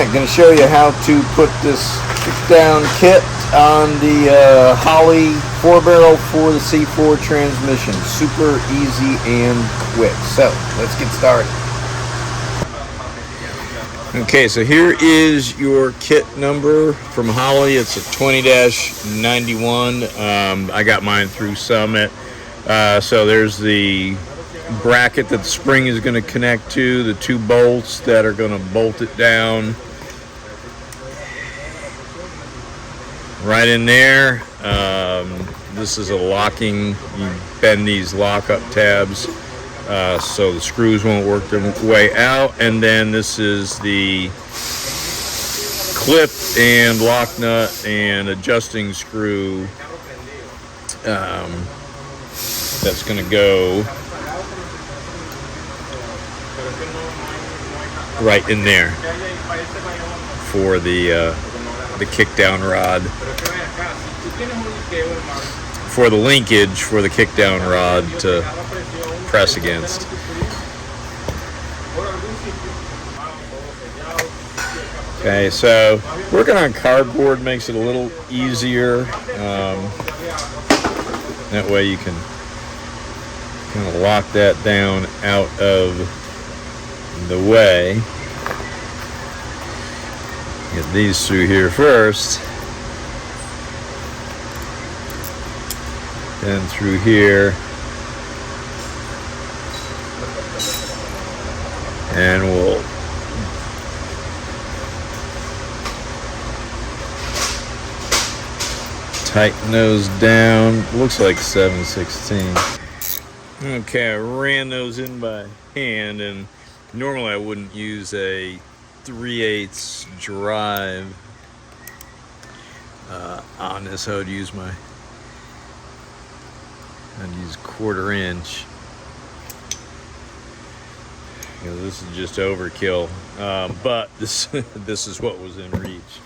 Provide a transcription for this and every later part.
Alright, going to show you how to put this kickdown kit on the Holley 4-barrel for the C4 transmission. Super easy and quick. So, let's get started. Okay, so here is your kit number from Holley. It's a 20-91. I got mine through Summit. So there's the bracket that the spring is going to connect to, the two bolts that are going to bolt it down right in there. This is a locking, you bend these lock-up tabs so the screws won't work their way out. And then this is the clip and lock nut and adjusting screw that's going to go right in there for the kickdown rod, for the linkage for the kickdown rod to press against. Okay, so working on cardboard makes it a little easier. That way you can kind of lock that down out of the way. Get these through here first, then through here, and we'll tighten those down. Looks like 7/16. Okay, I ran those in by hand, and normally I wouldn't use a 3/8 drive on this. I would use I'd use 1/4 inch. This is just overkill, but this this is what was in reach.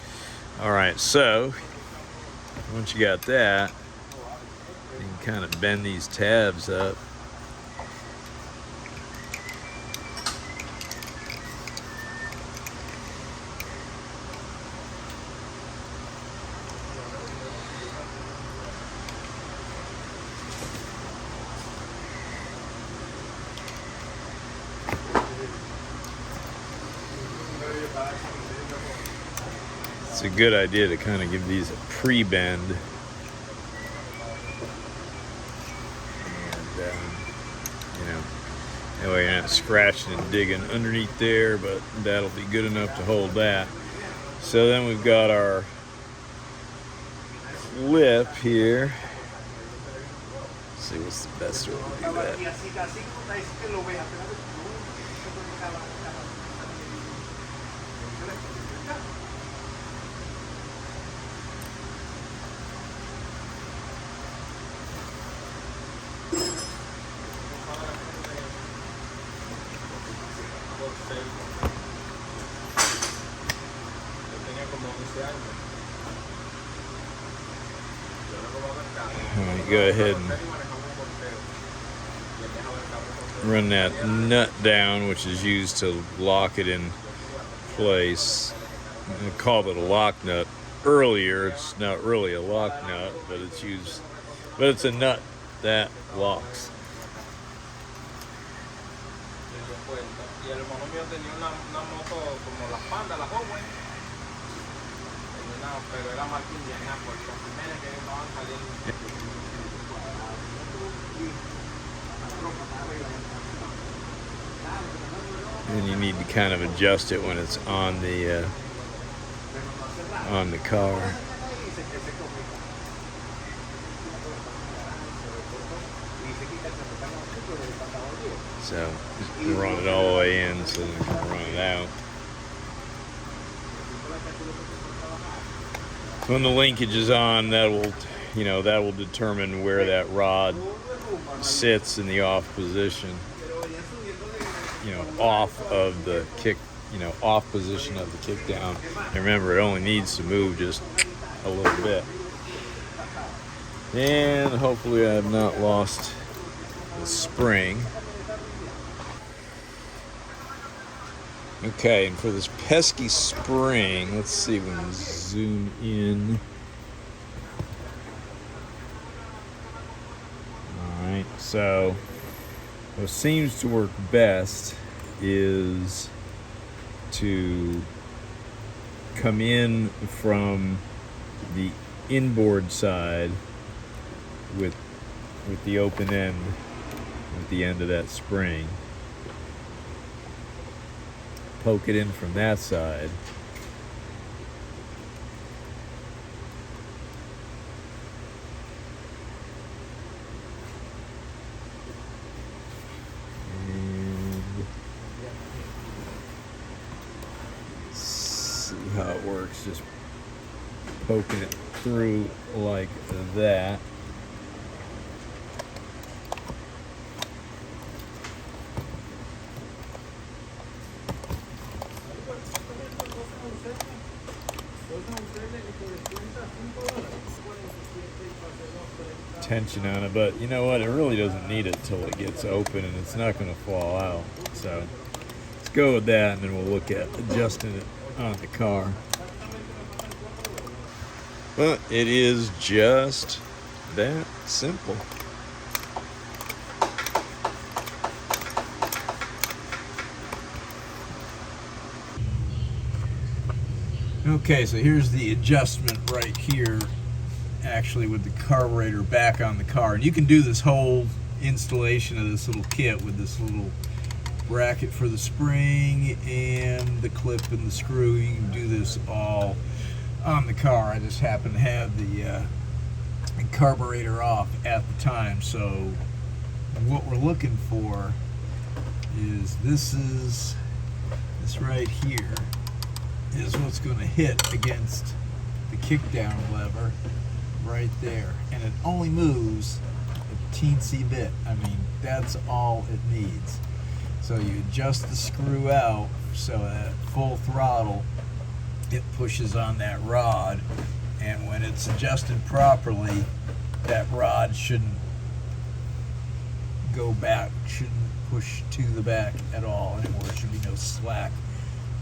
All right, so once you got that, you can kind of bend these tabs up. It's a good idea to kind of give these a pre-bend, and that way you're not scratching and digging underneath there, but that'll be good enough to hold that. So then we've got our clip here. Let's see what's the best way to do that. Alright, go ahead and run that nut down, which is used to lock it in place. I called it a lock nut earlier. It's not really a lock nut, but it's a nut that locks. And you need to kind of adjust it when it's on the car. So just run it all the way in so then you can run it out. When the linkage is on, that will determine where that rod sits in the off position. Off of the kick, off position of the kickdown. And remember, it only needs to move just a little bit. And hopefully I have not lost the spring. Okay, and for this pesky spring, let's see if we can zoom in. Alright, so what seems to work best is to come in from the inboard side with the open end, with the end of that spring. Poke it in from that side. And see how it works. Just poking it through like that. Tension on it, but you know what, it really doesn't need it till it gets open, and it's not going to fall out. So let's go with that, and then we'll look at adjusting it on the car. But it is just that simple. Okay, so here's the adjustment right here, actually with the carburetor back on the car. And you can do this whole installation of this little kit with this little bracket for the spring and the clip and the screw. You can do this all on the car. I just happen to have the carburetor off at the time. So what we're looking for is this right here is what's going to hit against the kickdown lever right there, and it only moves a teensy bit. I mean, that's all it needs. So you adjust the screw out so at full throttle it pushes on that rod, and when it's adjusted properly, that rod shouldn't go back, shouldn't push to the back at all anymore. There should be no slack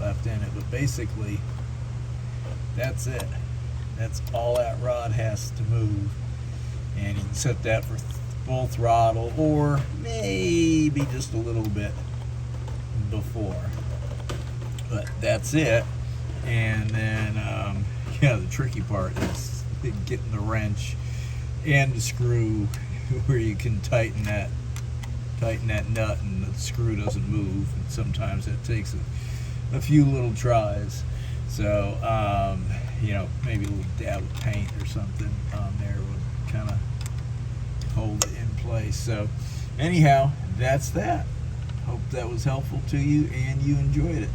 left in it. But basically that's it. That's all that rod has to move, and you can set that for full throttle or maybe just a little bit before, but that's it. And then yeah, the tricky part is getting the wrench and the screw where you can tighten that nut and the screw doesn't move, and sometimes it takes a few little tries. So you know, maybe a little dab of paint or something on there would kind of hold it in place. So anyhow, that's that. Hope that was helpful to you and you enjoyed it.